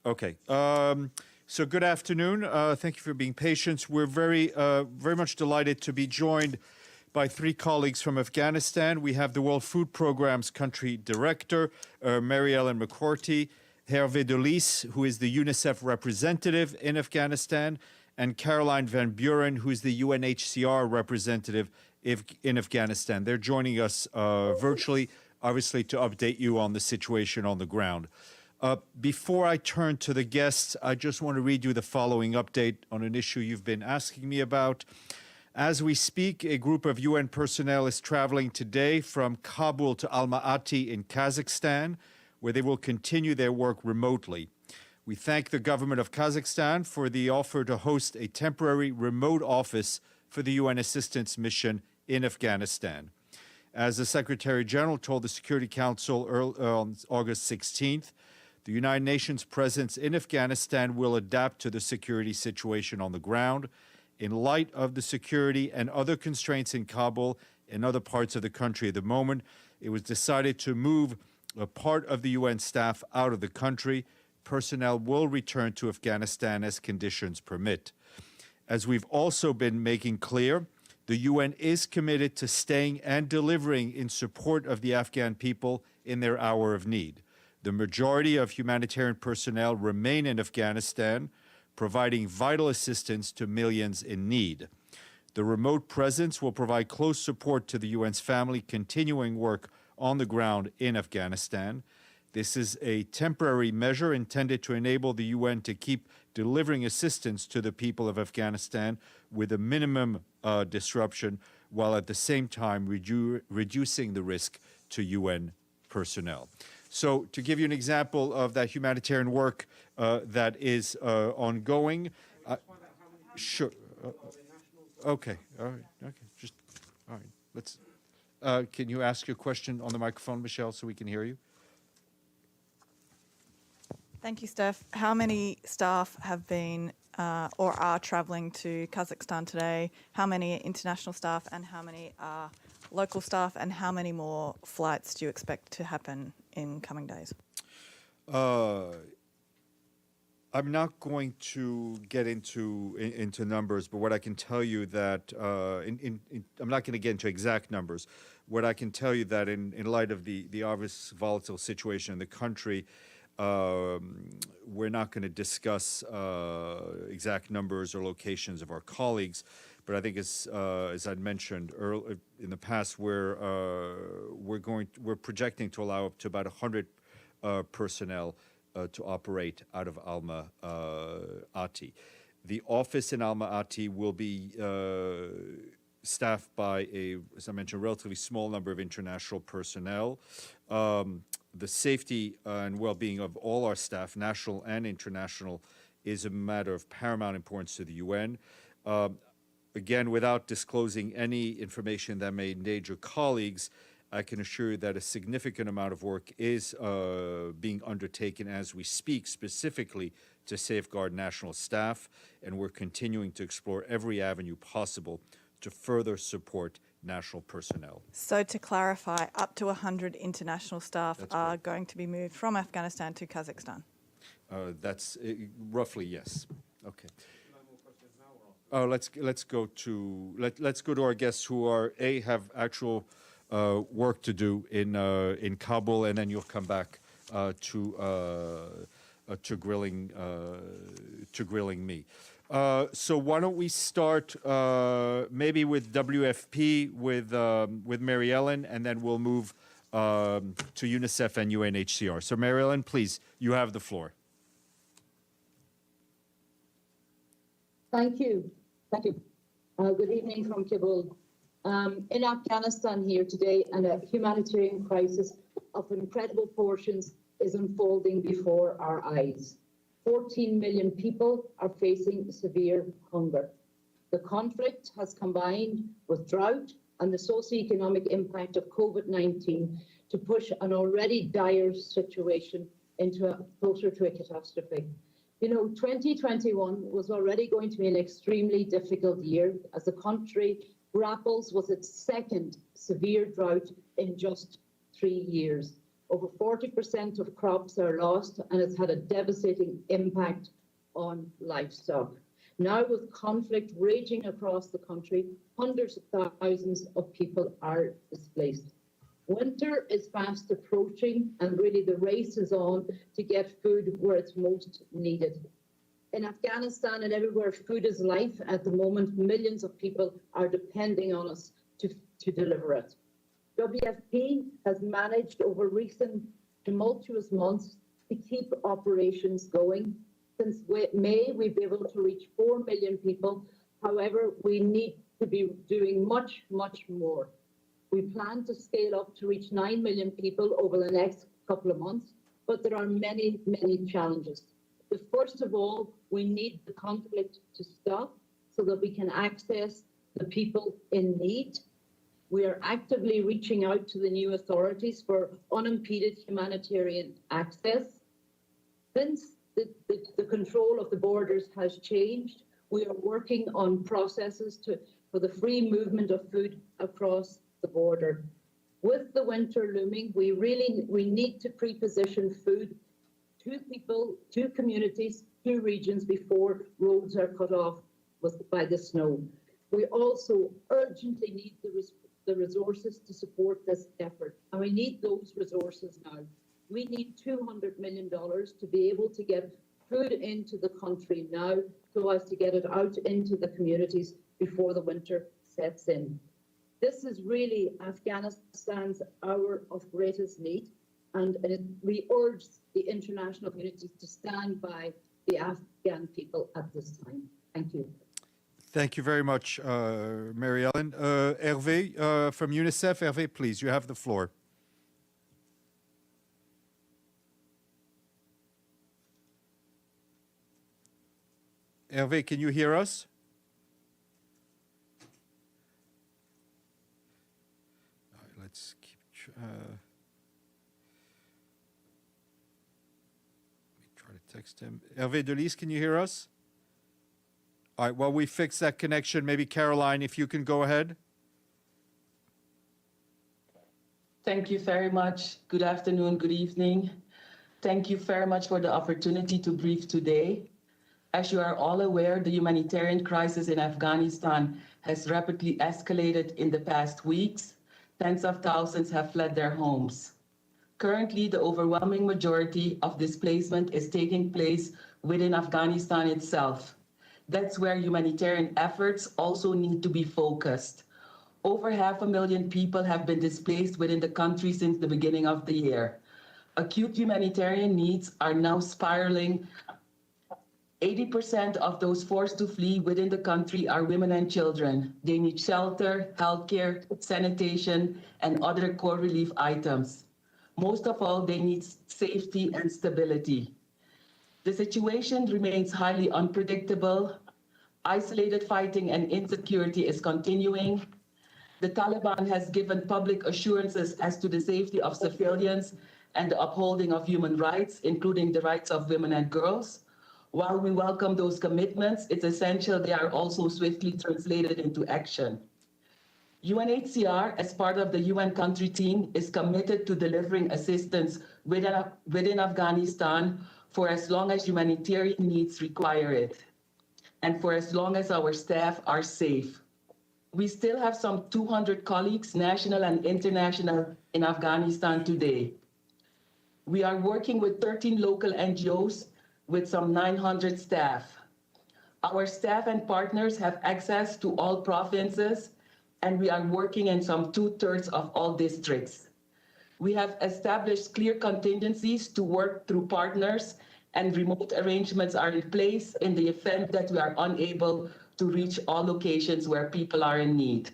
Okay. So good afternoon. Thank you for being patient. We're very much delighted to be joined by three colleagues from Afghanistan. We have the World Food Programme's country director, Mary Ellen McGroarty, Herve who is the UNICEF representative in Afghanistan, and Caroline van Buren, who is the UNHCR representative in Afghanistan. They're joining us virtually, obviously, to update you on the situation on the ground. Before I turn to the guests, I just want to read you the following update on an issue you've been asking me about. As we speak, a group of UN personnel is traveling today from Kabul to Almaty in Kazakhstan, where they will continue their work remotely. We thank the government of Kazakhstan for the offer to host a temporary remote office for the UN assistance mission in Afghanistan. As the Secretary General told the Security Council on August 16th, the United Nations presence in Afghanistan will adapt to the security situation on the ground. In light of the security and other constraints in Kabul and other parts of the country at the moment, it was decided to move a part of the UN staff out of the country. Personnel will return to Afghanistan as conditions permit. As we've also been making clear, the UN is committed to staying and delivering in support of the Afghan people in their hour of need. The majority of humanitarian personnel remain in Afghanistan, providing vital assistance to millions in need. The remote presence will provide close support to the UN's family continuing work on the ground in Afghanistan. This is a temporary measure intended to enable the UN to keep delivering assistance to the people of Afghanistan with a minimum disruption, while at the same time reducing the risk to UN personnel. So to give you an example of that humanitarian work that is ongoing, sure. Okay. All right. Okay. Just all right. Let's. Can you ask your question on the microphone, Michelle, so we can hear you? Thank you, Steph. How many staff have been or are travelling to Kazakhstan today? How many international staff and how many are local staff, and how many more flights do you expect to happen in coming days? I'm not going to get into numbers, but what I can tell you that I'm not going to get into exact numbers. What I can tell you that in light of the obvious volatile situation in the country, we're not going to discuss exact numbers or locations of our colleagues. But I think, as I'd mentioned earlier in the past, we're projecting to allow up to about 100 personnel to operate out of Almaty. The office in Almaty will be staffed by as I mentioned, a relatively small number of international personnel. The safety and well-being of all our staff, national and international, is a matter of paramount importance to the UN. Again, without disclosing any information that may endanger colleagues, I can assure you that a significant amount of work is being undertaken as we speak, specifically to safeguard national staff, and we're continuing to explore every avenue possible to further support national personnel. So to clarify, up to 100 international staff are going to be moved from Afghanistan to Kazakhstan? That's roughly, yes. Okay. Oh, let's go to our guests who have actual work to do in Kabul, and then you'll come back to grilling me. So why don't we start maybe with WFP with Mary Ellen, and then we'll move to UNICEF and UNHCR. So Mary Ellen, please, you have the floor. Thank you. Thank you. Good evening from Kabul. In Afghanistan here today, and a humanitarian crisis of incredible proportions is unfolding before our eyes. 14 million people are facing severe hunger. The conflict has combined with drought and the socioeconomic impact of COVID-19 to push an already dire situation closer to a catastrophe. You know, 2021 was already going to be an extremely difficult year as the country grapples with its second severe drought in just 3 years. Over 40% of crops are lost, and it's had a devastating impact on livestock. Now, with conflict raging across the country, hundreds of thousands of people are displaced. Winter is fast approaching, and really the race is on to get food where it's most needed. In Afghanistan and everywhere food is life at the moment, millions of people are depending on us to deliver it. WFP has managed over recent tumultuous months to keep operations going. Since May, we've been able to reach 4 million people. However, we need to be doing much, much more. We plan to scale up to reach 9 million people over the next couple of months, but there are many, many challenges. First of all, we need the conflict to stop so that we can access the people in need. We are actively reaching out to the new authorities for unimpeded humanitarian access. Since the control of the borders has changed, we are working on processes for the free movement of food across the border. With the winter looming, we need to pre-position food to people, to communities, to regions before roads are cut off by the snow. We also urgently need the resources to support this effort, and we need those resources now. We need $200 million to be able to get food into the country now so as to get it out into the communities before the winter sets in. This is really Afghanistan's hour of greatest need, and we urge the international community to stand by the Afghan people at this time. Thank you. Thank you very much, Mary Ellen. Herve from UNICEF. Herve, please, you have the floor. Herve, can you hear us? All right, let's keep... let me try to text him. Herve Delise, can you hear us? All right, while we fix that connection, maybe Caroline, if you can go ahead. Thank you very much. Good afternoon, good evening. Thank you very much for the opportunity to brief today. As you are all aware, the humanitarian crisis in Afghanistan has rapidly escalated in the past weeks. Tens of thousands have fled their homes. Currently, the overwhelming majority of displacement is taking place within Afghanistan itself. That's where humanitarian efforts also need to be focused. Over 500,000 people have been displaced within the country since the beginning of the year. Acute humanitarian needs are now spiraling. 80% of those forced to flee within the country are women and children. They need shelter, healthcare, sanitation, and other core relief items. Most of all, they need safety and stability. The situation remains highly unpredictable. Isolated fighting and insecurity is continuing. The Taliban has given public assurances as to the safety of civilians and the upholding of human rights, including the rights of women and girls. While we welcome those commitments, it's essential they are also swiftly translated into action. UNHCR, as part of the UN country team, is committed to delivering assistance within Afghanistan for as long as humanitarian needs require it, and for as long as our staff are safe. We still have some 200 colleagues, national and international, in Afghanistan today. We are working with 13 local NGOs with some 900 staff. Our staff and partners have access to all provinces, and we are working in some 2/3 of all districts. We have established clear contingencies to work through partners, and remote arrangements are in place in the event that we are unable to reach all locations where people are in need.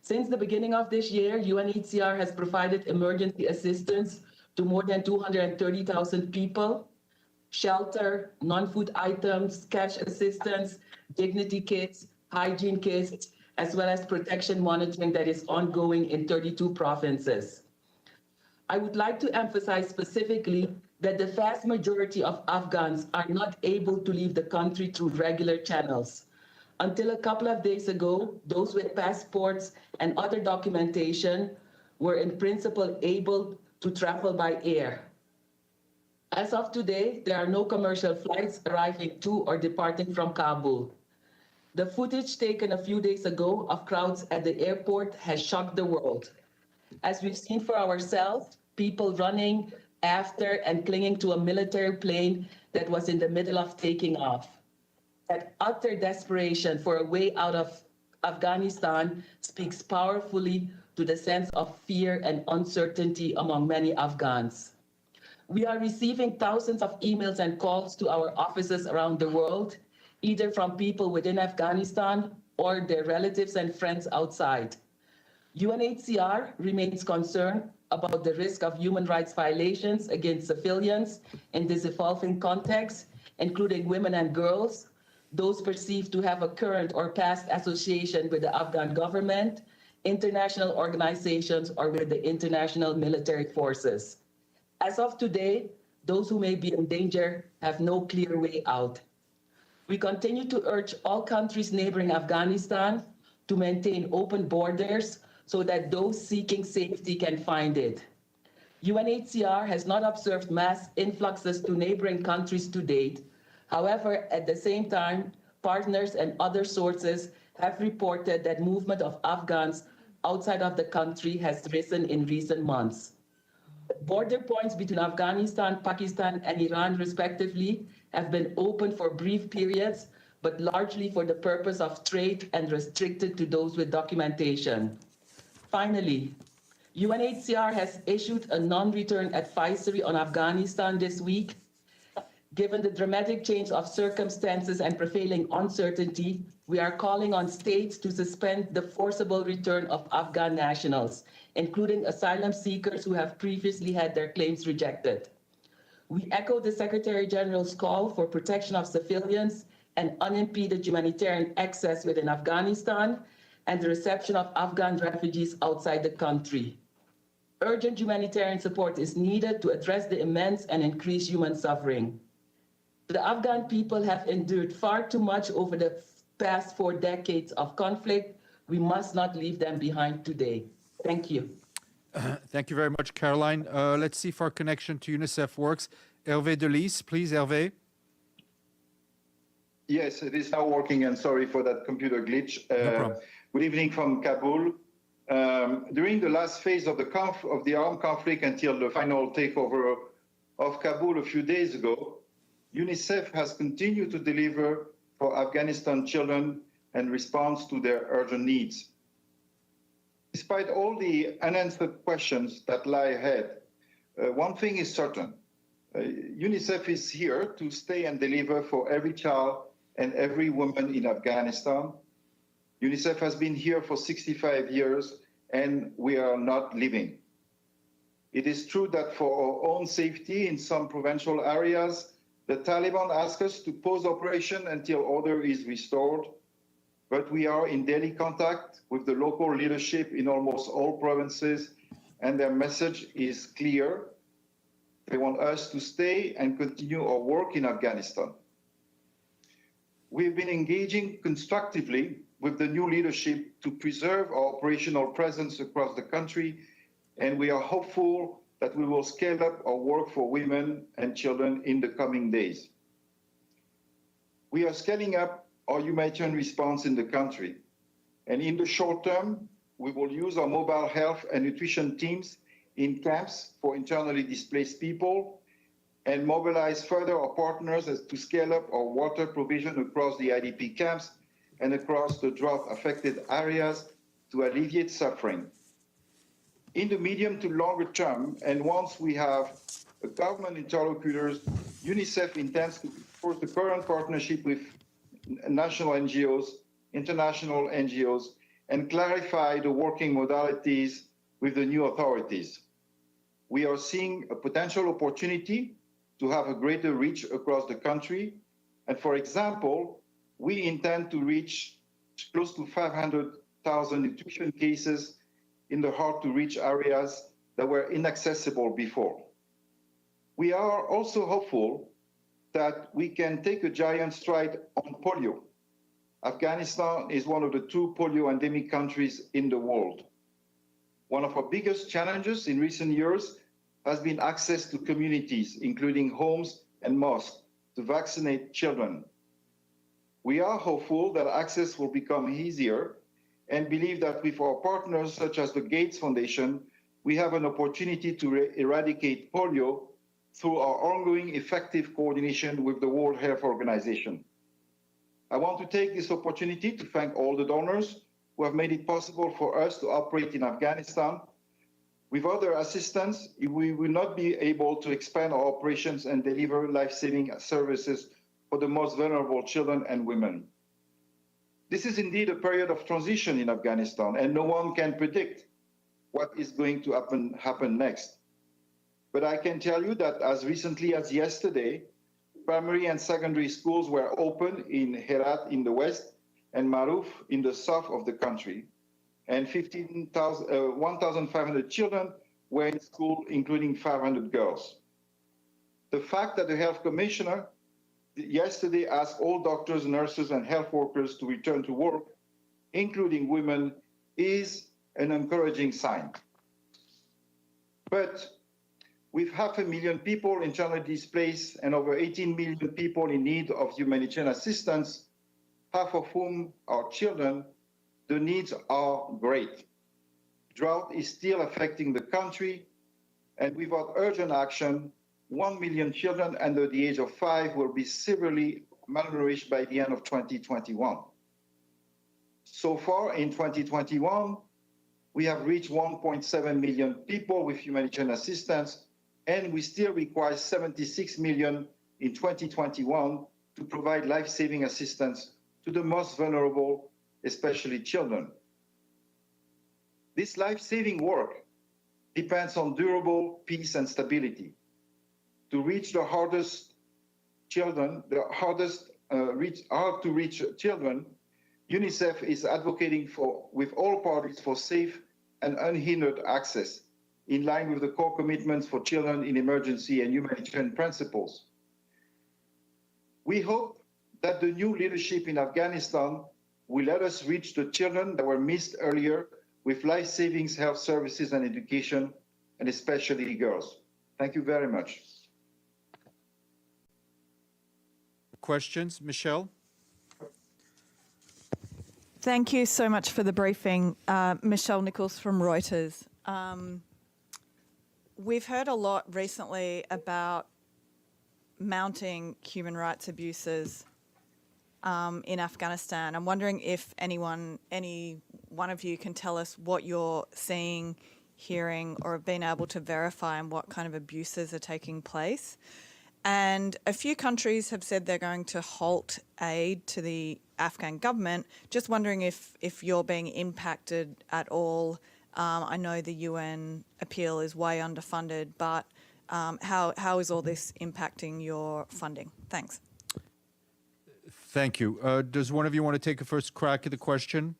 Since the beginning of this year, UNHCR has provided emergency assistance to more than 230,000 people, shelter, non-food items, cash assistance, dignity kits, hygiene kits, as well as protection monitoring that is ongoing in 32 provinces. I would like to emphasize specifically that the vast majority of Afghans are not able to leave the country through regular channels. Until a couple of days ago, those with passports and other documentation were in principle able to travel by air. As of today, there are no commercial flights arriving to or departing from Kabul. The footage taken a few days ago of crowds at the airport has shocked the world. As we've seen for ourselves, people running after and clinging to a military plane that was in the middle of taking off. That utter desperation for a way out of Afghanistan speaks powerfully to the sense of fear and uncertainty among many Afghans. We are receiving thousands of emails and calls to our offices around the world, either from people within Afghanistan or their relatives and friends outside. UNHCR remains concerned about the risk of human rights violations against civilians in this evolving context, including women and girls, those perceived to have a current or past association with the Afghan government, international organizations, or with the international military forces. As of today, those who may be in danger have no clear way out. We continue to urge all countries neighboring Afghanistan to maintain open borders so that those seeking safety can find it. UNHCR has not observed mass influxes to neighboring countries to date. However, at the same time, partners and other sources have reported that movement of Afghans outside of the country has risen in recent months. Border points between Afghanistan, Pakistan, and Iran, respectively, have been open for brief periods, but largely for the purpose of trade and restricted to those with documentation. Finally, UNHCR has issued a non-return advisory on Afghanistan this week. Given the dramatic change of circumstances and prevailing uncertainty, we are calling on states to suspend the forcible return of Afghan nationals, including asylum seekers who have previously had their claims rejected. We echo the Secretary General's call for protection of civilians and unimpeded humanitarian access within Afghanistan and the reception of Afghan refugees outside the country. Urgent humanitarian support is needed to address the immense and increased human suffering. The Afghan people have endured far too much over the past 4 decades of conflict. We must not leave them behind today. Thank you. Thank you very much, Caroline. Let's see if our connection to UNICEF works. Herve Delis, please, Herve. Yes, it is now working, and sorry for that computer glitch. No problem. Good evening from Kabul. During the last phase of the armed conflict until the final takeover of Kabul a few days ago, UNICEF has continued to deliver for Afghanistan children and response to their urgent needs. Despite all the unanswered questions that lie ahead, one thing is certain. UNICEF is here to stay and deliver for every child and every woman in Afghanistan. UNICEF has been here for 65 years, and we are not leaving. It is true that for our own safety in some provincial areas, the Taliban ask us to pause operation until order is restored, but we are in daily contact with the local leadership in almost all provinces, and their message is clear. They want us to stay and continue our work in Afghanistan. We've been engaging constructively with the new leadership to preserve our operational presence across the country, and we are hopeful that we will scale up our work for women and children in the coming days. We are scaling up our humanitarian response in the country, and in the short term, we will use our mobile health and nutrition teams in camps for internally displaced people and mobilize further our partners to scale up our water provision across the IDP camps and across the drought-affected areas to alleviate suffering. In the medium to longer term, and once we have government interlocutors, UNICEF intends to support the current partnership with national NGOs, international NGOs, and clarify the working modalities with the new authorities. We are seeing a potential opportunity to have a greater reach across the country. And for example, we intend to reach close to 500,000 nutrition cases in the hard-to-reach areas that were inaccessible before. We are also hopeful that we can take a giant stride on polio. Afghanistan is one of the 2 polio endemic countries in the world. One of our biggest challenges in recent years has been access to communities, including homes and mosques, to vaccinate children. We are hopeful that access will become easier and believe that with our partners such as the Gates Foundation, we have an opportunity to eradicate polio through our ongoing effective coordination with the World Health Organization. I want to take this opportunity to thank all the donors who have made it possible for us to operate in Afghanistan. With other assistance, we will not be able to expand our operations and deliver life-saving services for the most vulnerable children and women. This is indeed a period of transition in Afghanistan, and no one can predict what is going to happen next. But I can tell you that as recently as yesterday, primary and secondary schools were open in Herat in the west and Maruf in the south of the country, and 1,500 children were in school, including 500 girls. The fact that the health commissioner yesterday asked all doctors, nurses, and health workers to return to work, including women, is an encouraging sign. But with 500,000 people internally displaced and over 18 million people in need of humanitarian assistance, half of whom are children, the needs are great. Drought is still affecting the country, and without urgent action, 1 million children under the age of 5 will be severely malnourished by the end of 2021. So far in 2021, we have reached 1.7 million people with humanitarian assistance, and we still require 76 million in 2021 to provide life-saving assistance to the most vulnerable, especially children. This life-saving work depends on durable peace and stability. To reach the hardest children, hard to reach children, UNICEF is advocating with all parties for safe and unhindered access, in line with the core commitments for children in emergency and humanitarian principles. We hope that the new leadership in Afghanistan will let us reach the children that were missed earlier with life-saving health services and education, and especially girls. Thank you very much. Questions? Michelle? Thank you so much for the briefing, Michelle Nichols from Reuters. We've heard a lot recently about mounting human rights abuses in Afghanistan. I'm wondering if any one of you can tell us what you're seeing, hearing, or have been able to verify, and what kind of abuses are taking place. And a few countries have said they're going to halt aid to the Afghan government. Just wondering if you're being impacted at all. I know the UN appeal is way underfunded, but how is all this impacting your funding? Thanks. Thank you. Does one of you want to take a first crack at the question?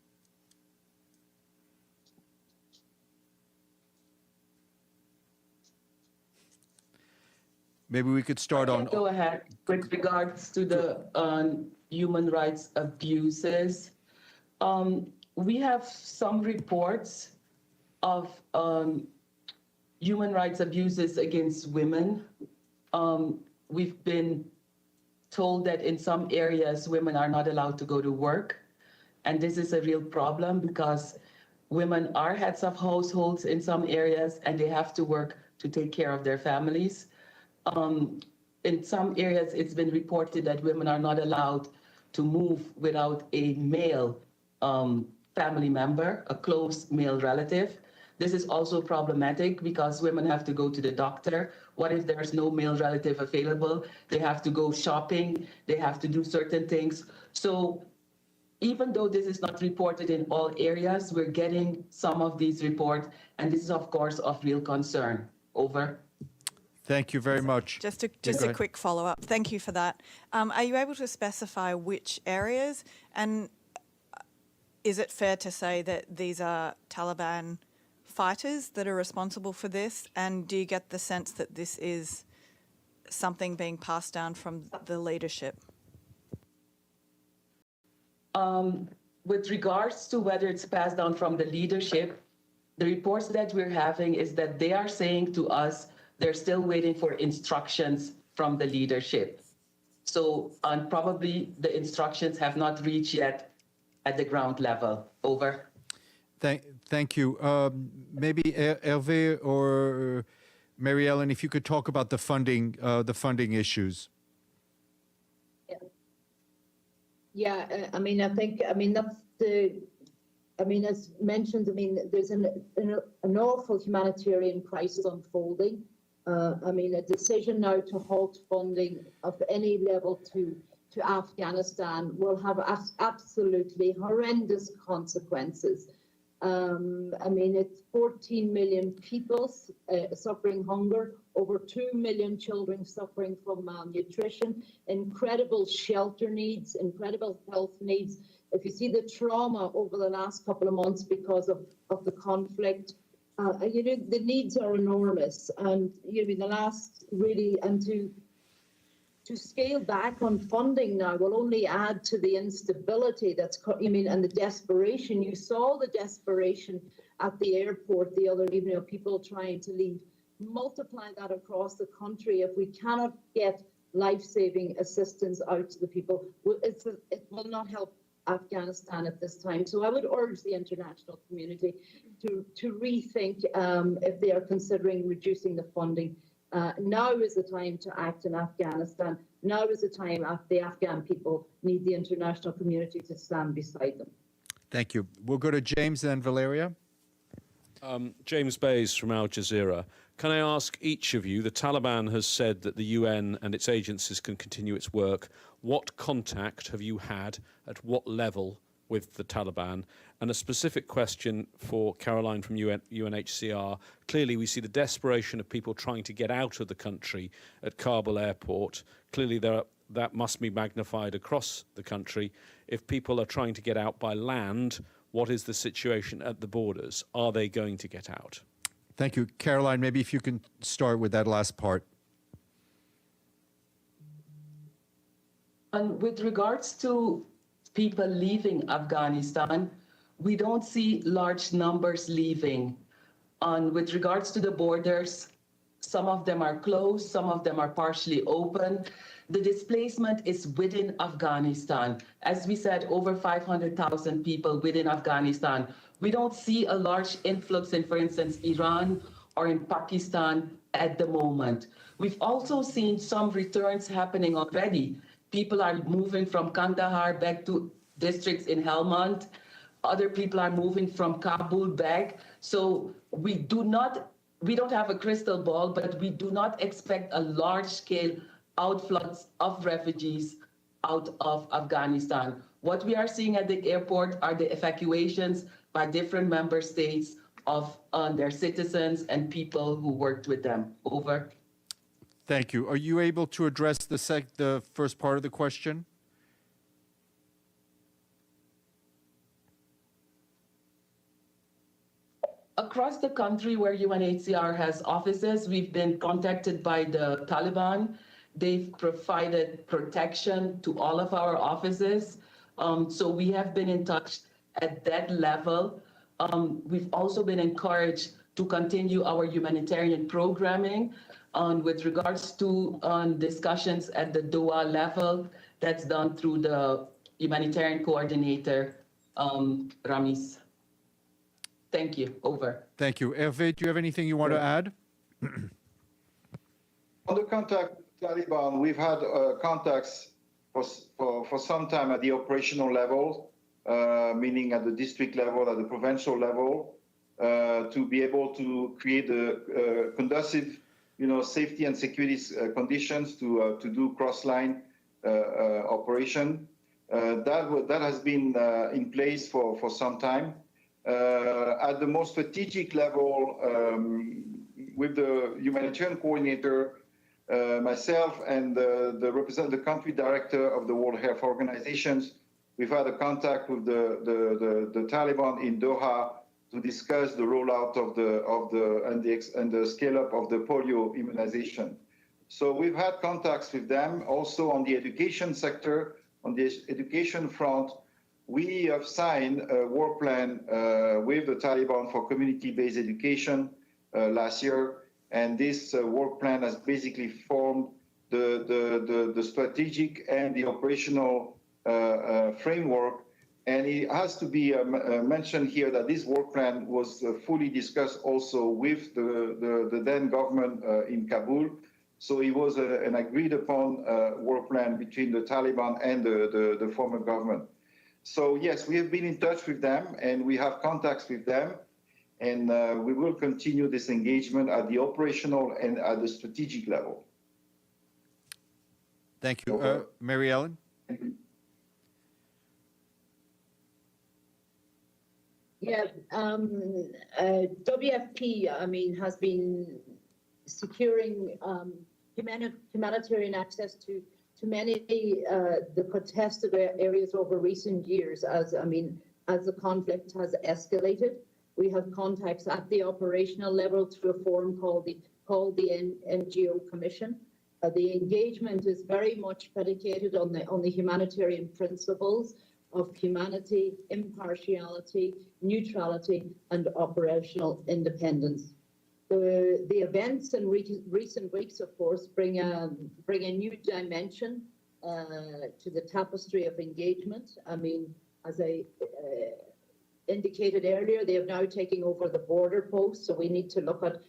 Maybe we could start on... Go ahead. With regards to the human rights abuses, we have some reports of human rights abuses against women. We've been told that in some areas, women are not allowed to go to work. And this is a real problem because women are heads of households in some areas, and they have to work to take care of their families. In some areas, it's been reported that women are not allowed to move without a male family member, a close male relative. This is also problematic because women have to go to the doctor. What if there's no male relative available? They have to go shopping. They have to do certain things. So even though this is not reported in all areas, we're getting some of these reports, and this is, of course, of real concern. Over. Thank you very much. Just a quick follow-up. Thank you for that. Are you able to specify which areas? And is it fair to say that these are Taliban fighters that are responsible for this? And do you get the sense that this is something being passed down from the leadership? With regards to whether it's passed down from the leadership, the reports that we're having is that they are saying to us, They're still waiting for instructions from the leadership. So, and probably the instructions have not reached yet at the ground level. Over. Thank you. Maybe Herve or Mary Ellen, if you could talk about the funding issues. Yeah, I mean, that's as mentioned, there's an awful humanitarian crisis unfolding. A decision now to halt funding of any level to Afghanistan will have absolutely horrendous consequences. It's 14 million people suffering hunger, over 2 million children suffering from malnutrition, incredible shelter needs, incredible health needs. If you see the trauma over the last couple of months because of the conflict, the needs are enormous. And the last really, and to scale back on funding now will only add to the instability and the desperation. You saw the desperation at the airport the other evening of people trying to leave. Multiply that across the country. If we cannot get life-saving assistance out to the people, it will not help Afghanistan at this time. So I would urge the international community to rethink if they are considering reducing the funding. Now is the time to act in Afghanistan. Now is the time the Afghan people need the international community to stand beside them. Thank you. We'll go to James and Valeria. James Bays from Al Jazeera. Can I ask each of you, the Taliban has said that the UN and its agencies can continue its work. What contact have you had at what level with the Taliban? And a specific question for Caroline from UNHCR. Clearly, we see the desperation of people trying to get out of the country at Kabul airport. Clearly, that must be magnified across the country. If people are trying to get out by land, what is the situation at the borders? Are they going to get out? Thank you. Caroline, maybe if you can start with that last part. And with regards to people leaving Afghanistan, we don't see large numbers leaving. And with regards to the borders, some of them are closed, some of them are partially open. The displacement is within Afghanistan. As we said, over 500,000 people within Afghanistan. We don't see a large influx in, for instance, Iran or in Pakistan at the moment. We've also seen some returns happening already. People are moving from Kandahar back to districts in Helmand. Other people are moving from Kabul back. So we don't have a crystal ball, but we do not expect a large-scale outflux of refugees out of Afghanistan. What we are seeing at the airport are the evacuations by different member states of their citizens and people who worked with them. Over. Thank you. Are you able to address the first part of the question? Across the country where UNHCR has offices, we've been contacted by the Taliban. They've provided protection to all of our offices. So we have been in touch at that level. We've also been encouraged to continue our humanitarian programming. With regards to discussions at the Doha level, that's done through the humanitarian coordinator, Ramis. Thank you. Over. Thank you. Herve, do you have anything you want to add? On the contact with Taliban, we've had contacts for some time at the operational level, meaning at the district level, at the provincial level, to be able to create a conducive, safety and security conditions to do cross-line operation. That has been in place for some time. At the most strategic level, with the humanitarian coordinator, myself, and the country director of the World Health Organizations, we've had a contact with the Taliban in Doha to discuss the rollout and the scale up of the polio immunization. So we've had contacts with them also on the education sector, on the education front. We have signed a work plan with the Taliban for community-based education last year, And this work plan has basically formed the strategic and the operational framework. And it has to be mentioned here that this work plan was fully discussed also with the then government in Kabul. So it was an agreed upon work plan between the Taliban and the former government. So yes, we have been in touch with them and we have contacts with them. And we will continue this engagement at the operational and at the strategic level. Thank you. Mary Ellen? Yeah, WFP, I mean, has been securing humanitarian access to many the contested areas over recent years as the conflict has escalated. We have contacts at the operational level through a forum called the NGO Commission. The engagement is very much predicated on the humanitarian principles of humanity, impartiality, neutrality, and operational independence. The events in recent weeks, of course, bring a new dimension to the tapestry of engagement. I mean, as I indicated earlier, they have now taken over the border post, so we need to look at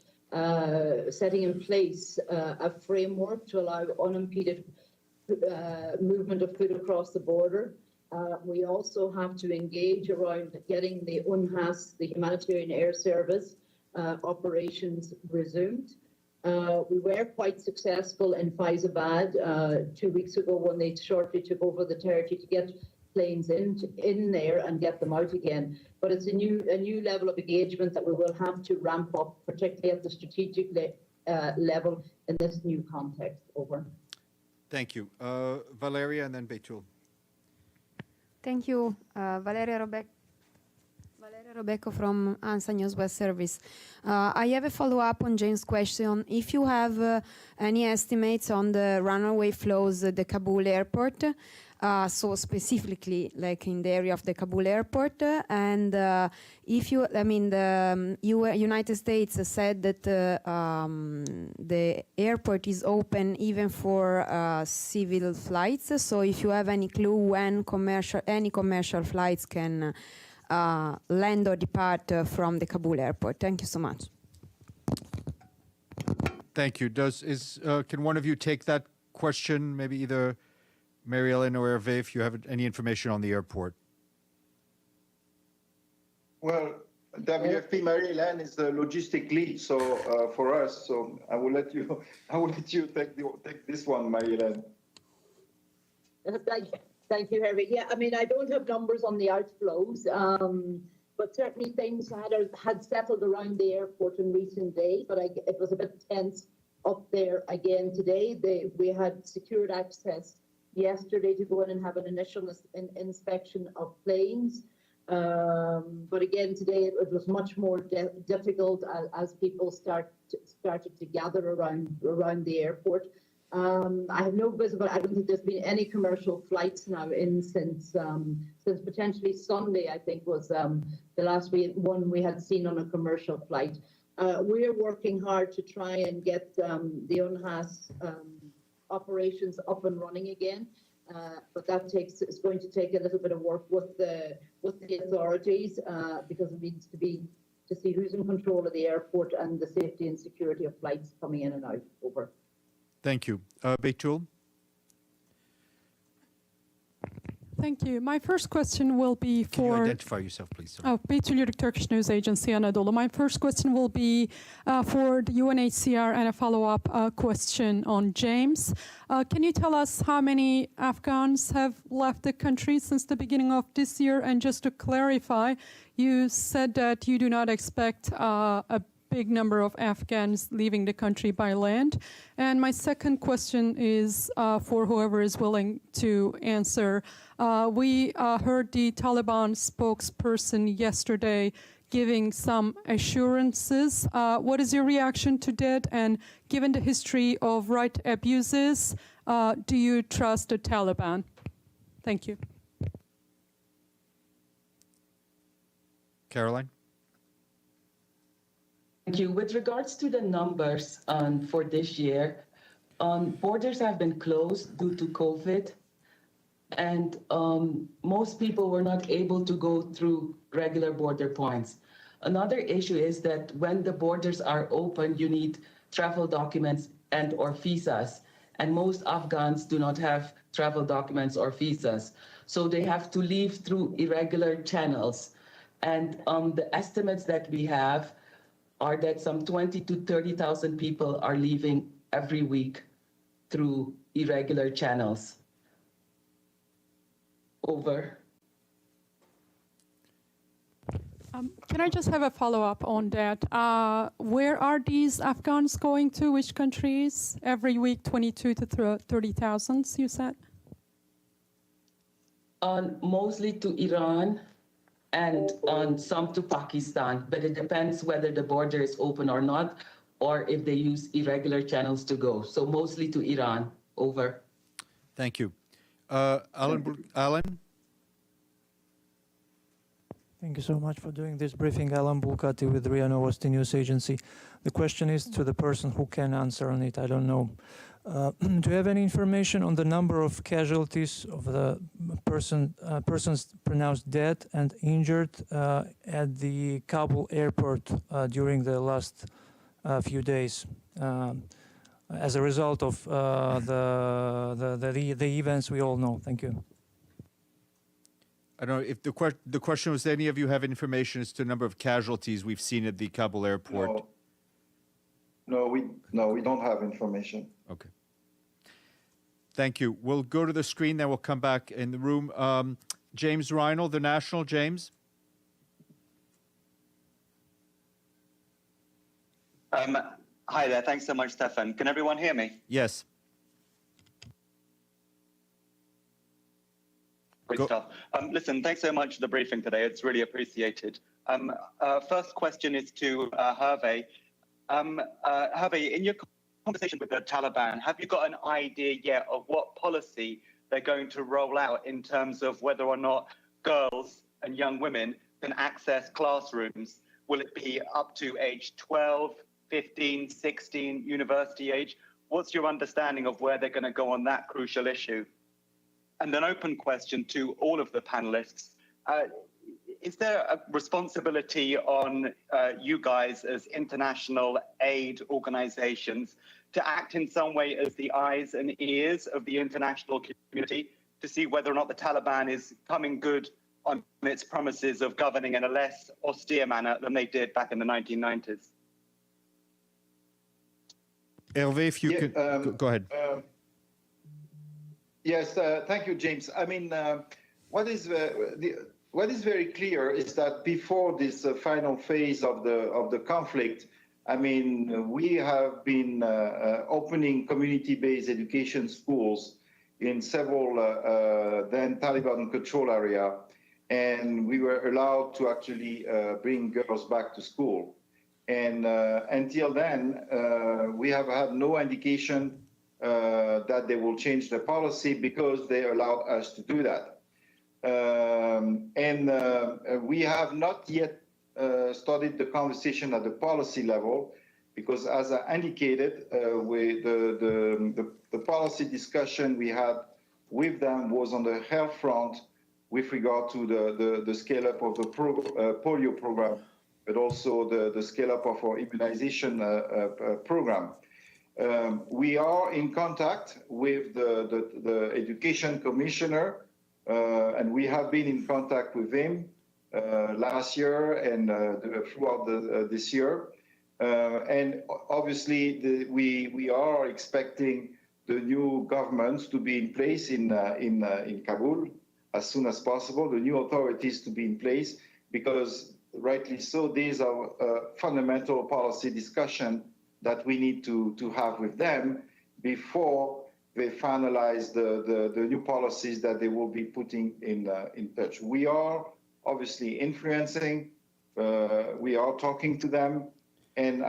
setting in place a framework to allow unimpeded movement of food across the border. We also have to engage around getting the UNHCR, the Humanitarian Air Service, operations resumed. We were quite successful in Faizabad 2 weeks ago when they shortly took over the territory to get planes in there and get them out again. But it's a new level of engagement that we will have to ramp up, particularly at the strategic level in this new context. Over. Thank you. Valeria and then Betul. Thank you, Valeria Robecco from ANSA News West Service. I have a follow-up on James' question. If you have any estimates on the runaway flows at the Kabul airport, so specifically like in the area of the Kabul airport, and if you, I mean, the United States said that the airport is open even for civil flights. So if you have any clue when any commercial flights can land or depart from the Kabul airport. Thank you so much. Thank you. Can one of you take that question? Maybe either Mary Ellen or Herve, if you have any information on the airport. Well, WFP Mary Ellen is the logistic lead, so for us. So I will let you take this one, Mary Ellen. Thank you, Herve. Yeah, I mean, I don't have numbers on the outflows, but certainly things had settled around the airport in recent days, but it was a bit tense up there again today. We had secured access yesterday to go in and have an initial inspection of planes. But again, today it was much more difficult as people started to gather around the airport. I have no visible. I don't think there's been any commercial flights now in since potentially Sunday. I think was the last one we had seen on a commercial flight. We are working hard to try and get the UNHCR operations up and running again, but it's going to take a little bit of work with the authorities because it needs to see who's in control of the airport and the safety and security of flights coming in and out. Over. Thank you. Betul? Thank you. My first question will be for... Can you identify yourself, please? Sorry. Oh, Betul Yurick, Turkish News Agency, Anadolu. My first question will be for the UNHCR and a follow-up question on James. Can you tell us how many Afghans have left the country since the beginning of this year? And just to clarify, you said that you do not expect a big number of Afghans leaving the country by land. And my second question is for whoever is willing to answer. We heard the Taliban spokesperson yesterday giving some assurances. What is your reaction to that? And given the history of right abuses, do you trust the Taliban? Thank you. Caroline? Thank you. With regards to the numbers for this year, borders have been closed due to COVID, and most people were not able to go through regular border points. Another issue is that when the borders are open, you need travel documents and or visas, and most Afghans do not have travel documents or visas, so they have to leave through irregular channels. And the estimates that we have are that some 20 to 30,000 people are leaving every week through irregular channels. Over. Can I just have a follow-up on that? Where are these Afghans going to? Which countries? Every week, 22 to 30,000, you said? Mostly to Iran and some to Pakistan, but it depends whether the border is open or not, or if they use irregular channels to go. So mostly to Iran. Over. Thank you. Alan? Thank you so much for doing this briefing. Alan Bulkati with RIA Novosti News Agency. The question is to the person who can answer on it. I don't know. Do you have any information on the number of casualties of the persons pronounced dead and injured at the Kabul airport during the last few days as a result of the events we all know? Thank you. I don't know if the question was, any of you have information as to the number of casualties we've seen at the Kabul airport? No, we don't have information. Okay. Thank you. We'll go to the screen, then we'll come back in the room. James Reinl, The National. James? Hi there. Thanks so much, Stefan. Can everyone hear me? Yes. Great stuff. Listen, thanks so much for the briefing today. It's really appreciated. First question is to Herve. Herve, in your conversation with the Taliban, have you got an idea yet of what policy they're going to roll out in terms of whether or not girls and young women can access classrooms? Will it be up to age 12, 15, 16, university age? What's your understanding of where they're going to go on that crucial issue? And an open question to all of the panelists. Is there a responsibility on you guys as international aid organizations to act in some way as the eyes and ears of the international community to see whether or not the Taliban is coming good on its promises of governing in a less austere manner than they did back in the 1990s? Herve, if you could go ahead. Yes, thank you, James. I mean, what is very clear is that before this final phase of the conflict, I mean, we have been opening community-based education schools in several then Taliban control area, and we were allowed to actually bring girls back to school. And until then, we have had no indication that they will change their policy because they allowed us to do that. We have not yet started the conversation at the policy level because, as I indicated, the policy discussion we had with them was on the health front with regard to the scale-up of the polio program, but also the scale-up of our immunization program. We are in contact with the education commissioner, and we have been in contact with him last year and throughout this year. And obviously, we are expecting the new government to be in place in Kabul as soon as possible, the new authorities to be in place, because rightly so, these are fundamental policy discussion that we need to have with them before they finalize the new policies that they will be putting in touch. We are obviously influencing, we are talking to them, and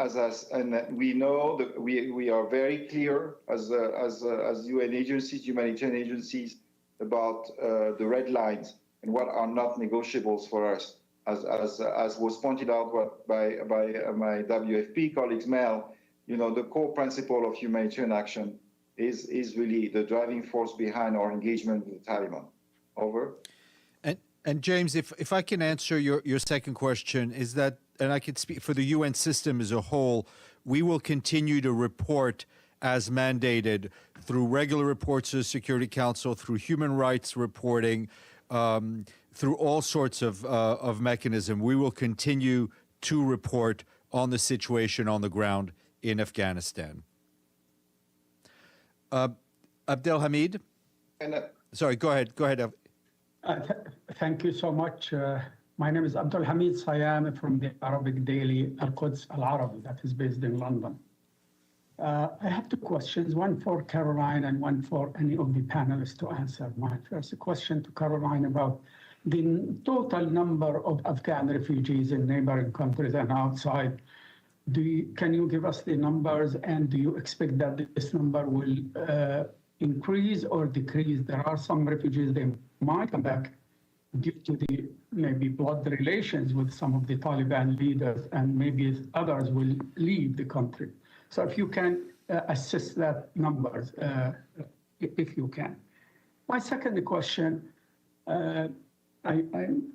we know that we are very clear as UN agencies, humanitarian agencies, about the red lines and what are not negotiables for us. as was pointed out by my WFP colleagues, Mel, the core principle of humanitarian action is really the driving force behind our engagement with the Taliban. Over. And James, if I can answer your second question, is that, and I can speak for the UN system as a whole, we will continue to report as mandated through regular reports to the Security Council, through human rights reporting, through all sorts of mechanism. We will continue to report on the situation on the ground in Afghanistan. Abdelhamid? Sorry, go ahead. Thank you so much. My name is Abdul Hamid Sayam from the Arabic daily Al-Quds Al-Arabi that is based in London. I have two questions, one for Caroline and one for any of the panelists to answer. My first question to Caroline about the total number of Afghan refugees in neighboring countries and outside. Can you give us the numbers, and do you expect that this number will increase or decrease? There are some refugees, they might come back due to the maybe blood relations with some of the Taliban leaders, and maybe others will leave the country. So if you can assess that numbers, if you can. My second question, I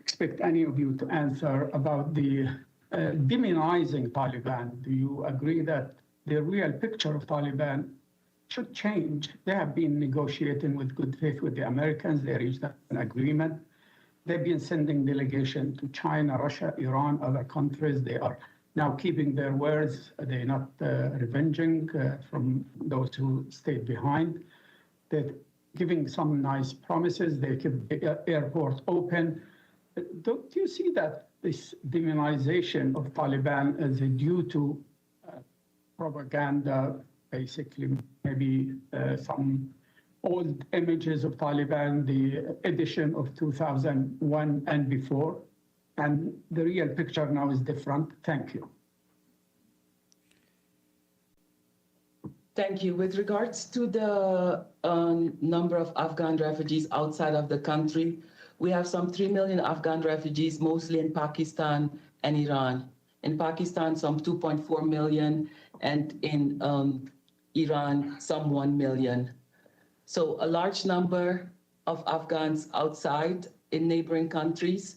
expect any of you to answer about the demonizing Taliban. Do you agree that the real picture of Taliban should change? They have been negotiating with good faith with the Americans. They reached an agreement. They've been sending delegation to China, Russia, Iran, other countries. They are now keeping their words. They're not revenging from those who stayed behind. They're giving some nice promises. They keep the airport open. Do you see that this demonization of Taliban is due to propaganda, basically maybe some old images of Taliban, the edition of 2001 and before, and the real picture now is different? Thank you. Thank you. With regards to the number of Afghan refugees outside of the country, we have some 3 million Afghan refugees, mostly in Pakistan and Iran. In Pakistan, some 2.4 million, and in Iran, some 1 million. So a large number of Afghans outside in neighboring countries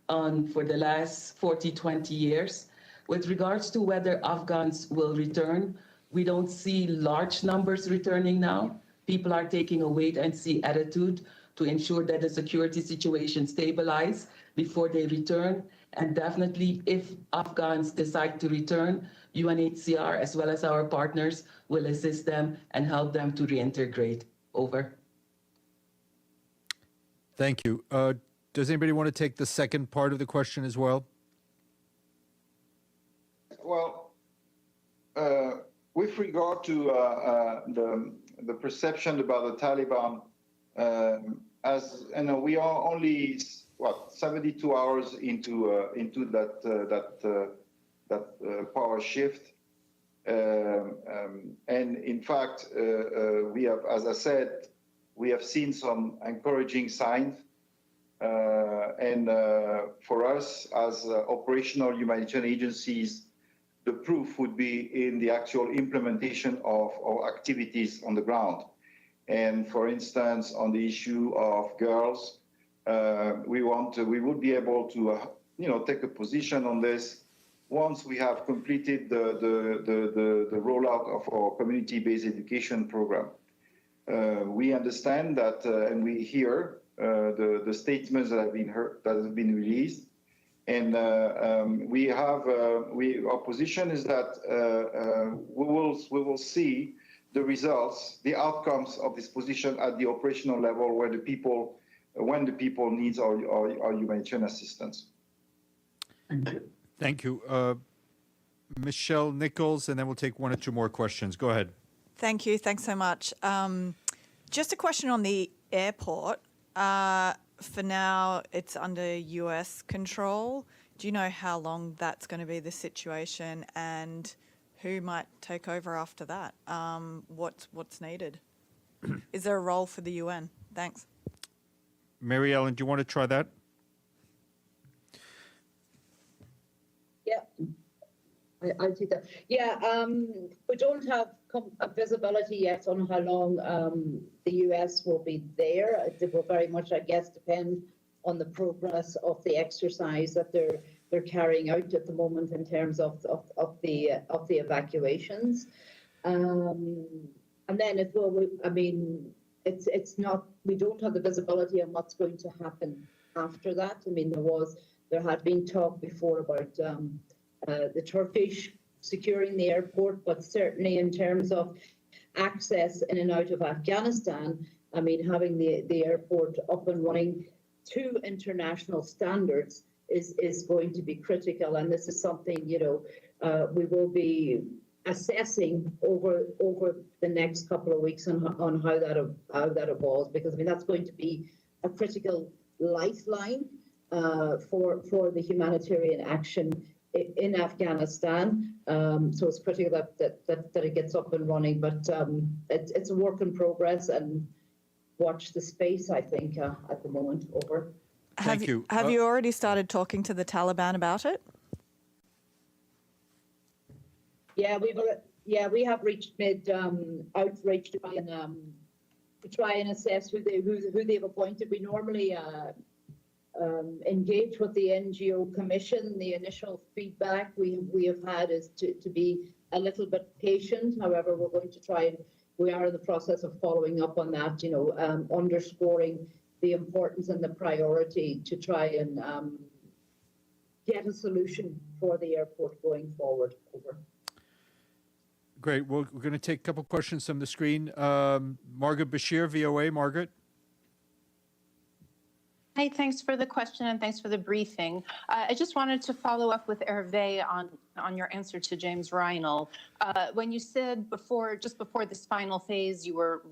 for the last 40, 20 years. With regards to whether Afghans will return, we don't see large numbers returning now. People are taking a wait-and-see attitude to ensure that the security situation stabilizes before they return. And definitely, if Afghans decide to return, UNHCR, as well as our partners, will assist them and help them to reintegrate. Over. Thank you. Does anybody want to take the second part of the question as well? Well, with regard to the perception about the Taliban, as you know, we are only 72 hours into that power shift, and in fact, we have, as I said, we have seen some encouraging signs, and for us as operational humanitarian agencies, the proof would be in the actual implementation of our activities on the ground. And for instance, on the issue of girls, we would be able to, take a position on this once we have completed the rollout of our community-based education program. We understand that, and we hear the statements that have been released. And our position is that we will see the results, the outcomes of this position at the operational level, when the people needs our humanitarian assistance. Thank you. Thank you. Michelle Nichols, and then we'll take one or two more questions. Go ahead. Thank you. Thanks so much. Just a question on the airport. For now, it's under US control. Do you know how long that's going to be the situation, and who might take over after that? What's needed? Is there a role for the UN? Thanks. Mary Ellen, do you want to try that? Yeah, I'll take that. Yeah, we don't have a visibility yet on how long the US will be there. It will very much, I guess, depend on the progress of the exercise that they're carrying out at the moment in terms of the evacuations. And then it will. I mean, it's not. We don't have the visibility on what's going to happen after that. I mean, there had been talk before about the Turkish securing the airport, but certainly in terms of access in and out of Afghanistan, I mean, having the airport up and running to international standards is going to be critical. And this is something, you know, we will be assessing over the next couple of weeks on how that evolves, because I mean, that's going to be a critical lifeline for the humanitarian action in Afghanistan. So it's critical that it gets up and running, but it's a work in progress, and watch the space, I think, at the moment. Over. Thank you. Have you already started talking to the Taliban about it? Yeah, we have made outreach to try and assess who they've appointed. We normally engage with the NGO Commission. The initial feedback we have had is to be a little bit patient. However, we're going to try and we are in the process of following up on that, you know, underscoring the importance and the priority to try and get a solution for the airport going forward. Over. Great. Well, we're going to take a couple questions from the screen. Margaret Bashir, VOA. Margaret. Hi, thanks for the question and thanks for the briefing. I just wanted to follow up with Herve on your answer to James Reinl. When you said just before this final phase, you were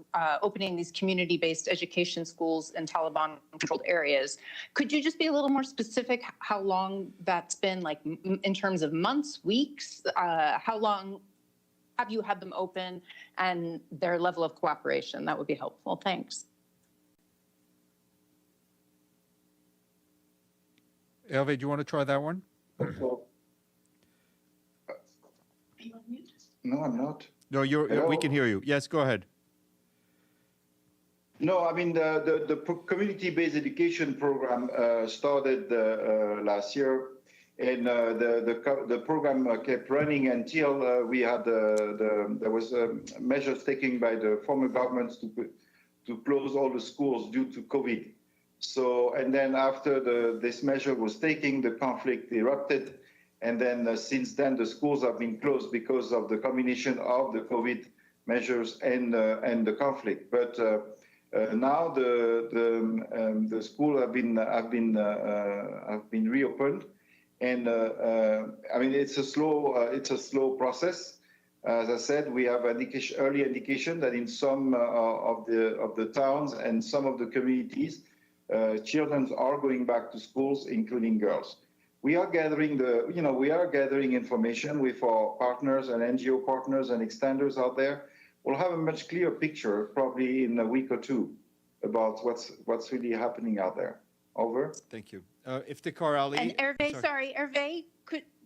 opening these community-based education schools in Taliban-controlled areas. Could you just be a little more specific how long that's been, like in terms of months, weeks? How long have you had them open and their level of cooperation? That would be helpful. Thanks. Herve, do you want to try that one? No, I'm not. No, we can hear you. Yes, go ahead. No, I mean, the community-based education program started last year, and the program kept running until we had there was measures taken by the former governments to close all the schools due to COVID. So, and then after this measure was taken, the conflict erupted, and then since then the schools have been closed because of the combination of the COVID measures and the conflict. But now the school have been reopened, and I mean it's a slow process. As I said, we have early indication that in some of the towns and some of the communities, children are going back to schools, including girls. We are gathering information with our partners and NGO partners and extenders out there. We'll have a much clearer picture probably in a week or two about what's really happening out there. Over. Thank you. Iftikhar Ali. And Herve, Herve,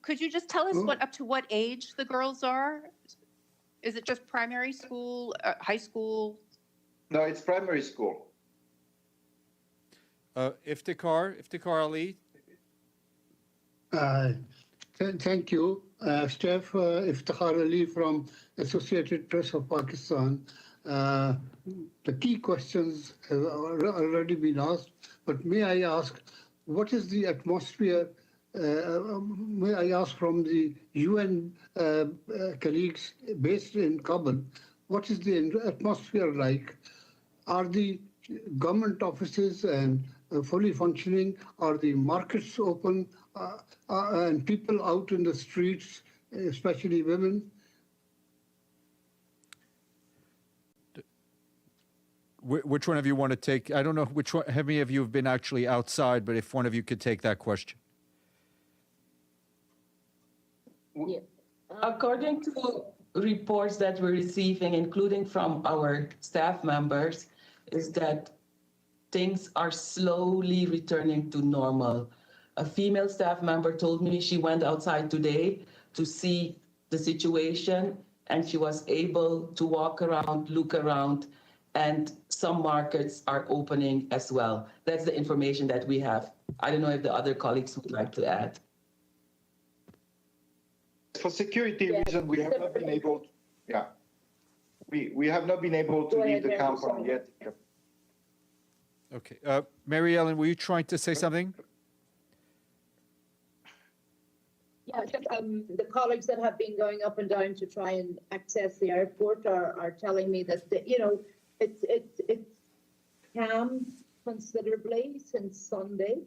could you just tell us up to what age the girls are? Is it just primary school, high school? No, it's primary school. Iftikhar Ali. Thank you. Steph, Iftikhar Ali from Associated Press of Pakistan. The key questions have already been asked, but may I ask, what is the atmosphere, may I ask from the UN colleagues based in Kabul, what is the atmosphere like? Are the government offices and fully functioning? Are the markets open and people out in the streets, especially women? Which one of you want to take? I don't know which one. How many of you have been actually outside? But if one of you could take that question. Yeah. According to reports that we're receiving, including from our staff members, is that things are slowly returning to normal. A female staff member told me she went outside today to see the situation, and she was able to walk around, look around, and some markets are opening as well. That's the information that we have. I don't know if the other colleagues would like to add. For security reasons, we have not been able to, we have not been able to leave the camp yet. Okay. Mary Ellen, were you trying to say something? Yeah, the colleagues that have been going up and down to try and access the airport are telling me that, it's calmed considerably since Sunday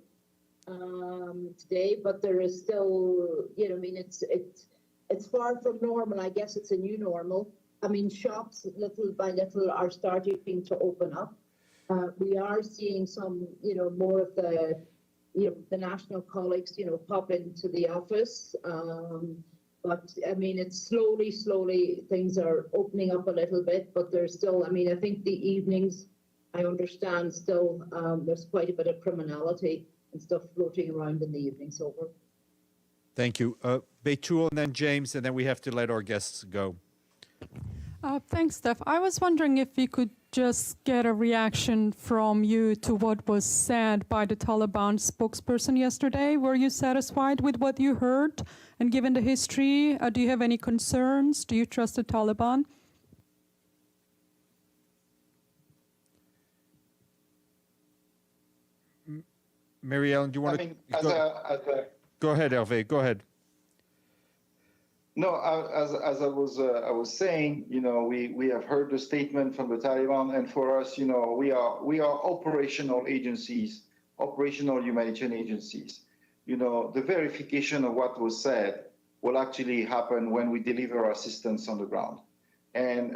today, but there is still, it's far from normal. I guess it's a new normal. I mean, shops little by little are starting to open up. We are seeing some, more of the national colleagues, pop into the office. But I mean, it's slowly, things are opening up a little bit, but there's still, I think the evenings, I understand still, there's quite a bit of criminality and stuff floating around in the evenings. Over. Thank you. Beitul and then James, and then we have to let our guests go. Thanks, Steph. I was wondering if we could just get a reaction from you to what was said by the Taliban spokesperson yesterday. Were you satisfied with what you heard? And given the history, do you have any concerns? Do you trust the Taliban? Mary Ellen, do you want to go ahead, Herve? Go ahead. No, as I was saying, we have heard the statement from the Taliban, and for us, we are operational agencies, operational humanitarian agencies. The verification of what was said will actually happen when we deliver our assistance on the ground. And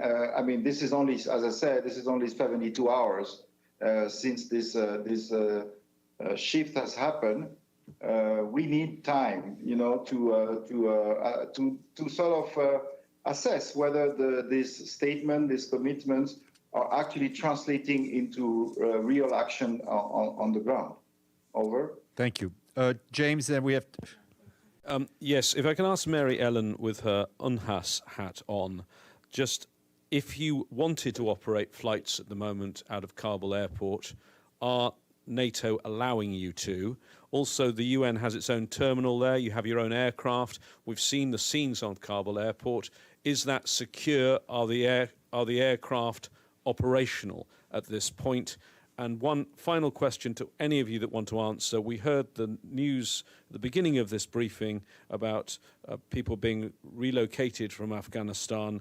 this is only, as I said, this is only 72 hours since this shift has happened. We need time, to sort of assess whether this statement, these commitments are actually translating into real action on the ground. Over. Thank you. James, then we have... Yes, if I can ask Mary Ellen with her UNHAS hat on, just if you wanted to operate flights at the moment out of Kabul airport, are NATO allowing you to? Also, the UN has its own terminal there. You have your own aircraft. We've seen the scenes on Kabul airport. Is that secure? Are the aircraft operational at this point? And one final question to any of you that want to answer. We heard the news at the beginning of this briefing about people being relocated from Afghanistan.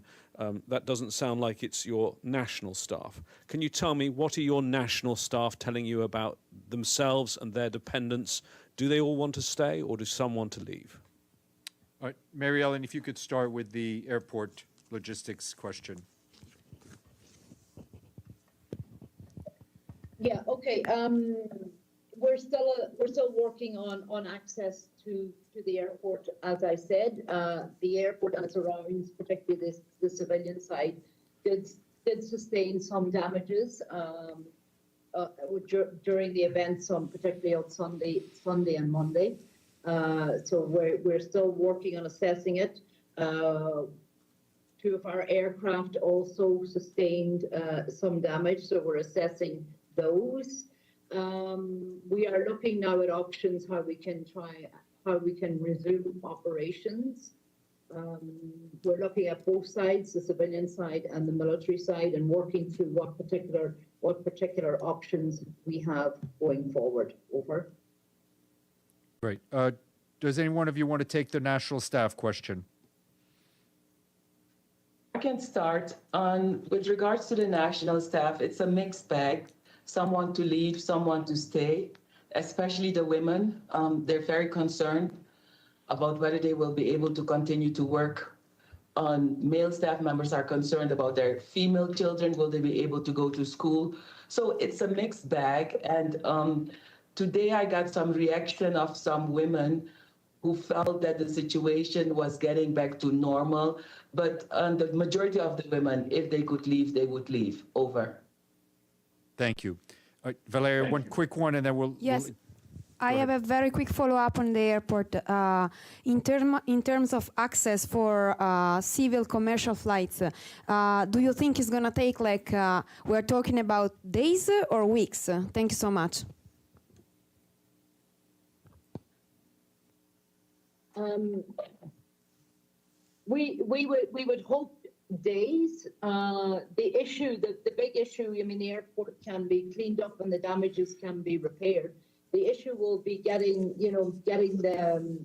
That doesn't sound like it's your national staff. Can you tell me, what are your national staff telling you about themselves and their dependents? Do they all want to stay, or do some want to leave? All right, Mary Ellen, if you could start with the airport logistics question. Yeah. Okay. We're still working on access to the airport. As I said, the airport and its surroundings, particularly the civilian side, did sustain some damages during the event, particularly on Sunday and Monday. So we're still working on assessing it. 2 of our aircraft also sustained some damage, so we're assessing those. We are looking now at options how we can resume operations. We're looking at both sides, the civilian side and the military side, and working through what particular options we have going forward. Over. Great. Does any one of you want to take the national staff question? I can start. With regards to the national staff, it's a mixed bag. Some want to leave, some want to stay, especially the women. They're very concerned about whether they will be able to continue to work. Male staff members are concerned about their female children. Will they be able to go to school? So it's a mixed bag. And today I got some reaction of some women who felt that the situation was getting back to normal. But the majority of the women, if they could leave, they would leave. Over. Thank you. Valeria, one quick one, and then we'll... Yes. I have a very quick follow-up on the airport. In terms of access for civil commercial flights, do you think it's going to take, like, we're talking about days or weeks? Thank you so much. We would hope days. The big issue, I mean, the airport can be cleaned up and the damages can be repaired. The issue will be getting the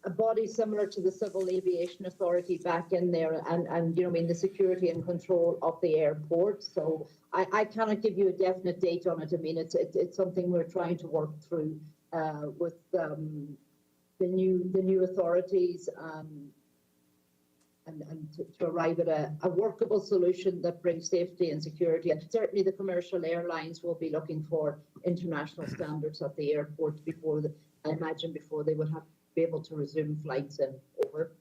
a body similar to the Civil Aviation Authority back in there and the security and control of the airport. So I cannot give you a definite date on it. I mean, it's something we're trying to work through with the new authorities. And to arrive at a workable solution that brings safety and security. And certainly the commercial airlines will be looking for international standards at the airport before they would be able to resume flights and over.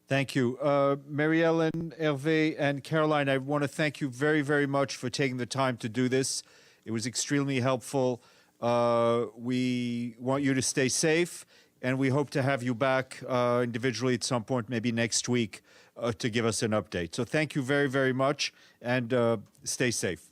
Thank you. Mary Ellen, Herve, and Caroline, I want to thank you very, very much for taking the time to do this. It was extremely helpful. We want you to stay safe, and we hope to have you back individually at some point, maybe next week, to give us an update. So thank you very, very much, and stay safe.